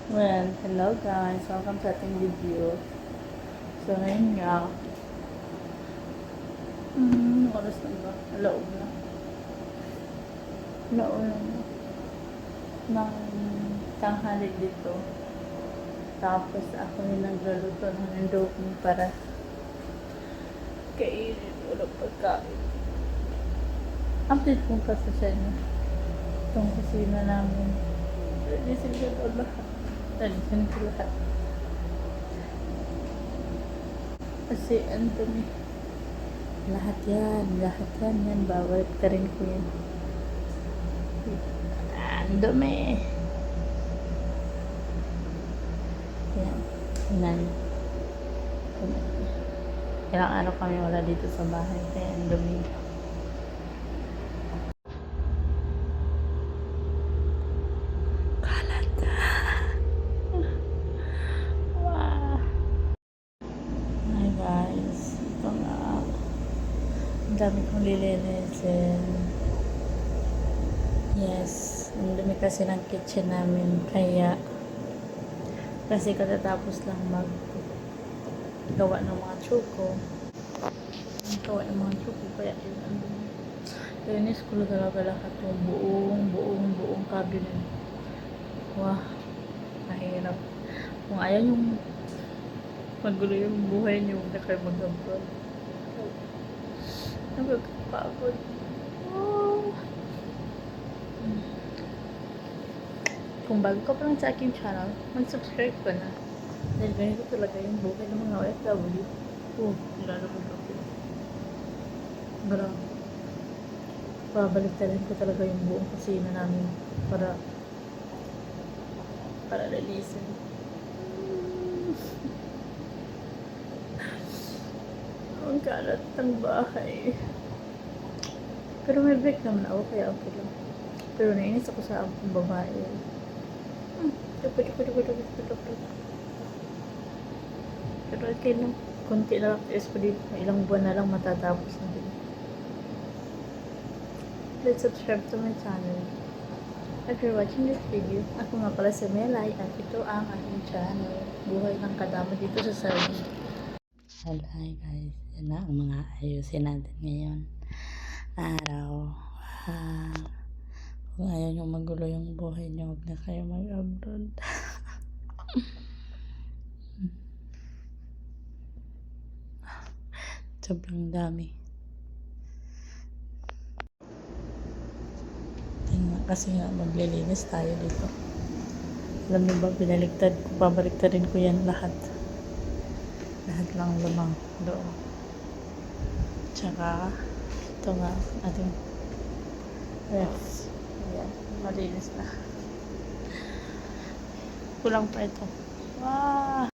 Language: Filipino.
Well, hello guys. Welcome sa ating video. So, ngayon nga, oras na ba? Alaog na. Alaog na. Ng tanghali dito. Tapos, ako yung nagluluto ng endokong para kainin. Walang pagkain. Update ko kasi sa inyo. Itong kusina namin. Alisin ko ito lahat. Alisin ko lahat. Kasi ang dumi. Lahat yan. Bawal ka rin ko yan. Ang dumi. Yan. Nan. Ilang araw kami wala dito sa bahay. Kaya ang dumi. Kalat. Wow. Hi guys. Ito nga. Ang dami kong lilinisin. Yes. Ang dami kasi ng kitchen namin. Kaya kasi katatapos lang gawa ng mga chuko. Kaya yun ang dumi. Linis ko talaga lahat yung buong cabinet. Wah. Mahirap. Kung ayaw yung magulo yung buhay niyo, huwag na kayo mag-abroad. Nagkakapagod. Oh. Kung bago ka pa lang sa aking channel, mag-subscribe ka na. Dahil ganito talaga yung buhay ng mga OFW. Nilalabog ako. Grabe. Babalik-talin ko talaga yung buong kusina namin para lalisin. Ang kalat ng bahay. Pero may break naman ako, kaya okay lang. Pero nainis ako sa akong babae. Pero okay lang. Kunti lang actress ko dito. Ilang buwan na lang matatapos na din. Please subscribe to my channel. If you're watching this video, ako nga pala si Melay at ito ang aking channel. Buhay ng kadama dito sa Saudi. Hello, hi guys. Yan na ang mga ayusin natin ngayon. Araw. Kung ayaw nyo magulo yung buhay nyo, huwag na kayo mag-abroad. Sobrang dami. Kasi nga maglilinis tayo dito. Alam niyo ba, binaliktad ko, pabaliktarin ko yan lahat. Lahat lang lumang doon. Tsaka, ito nga, ating refs. Ayan, malinis na. Kulang pa ito. Wow!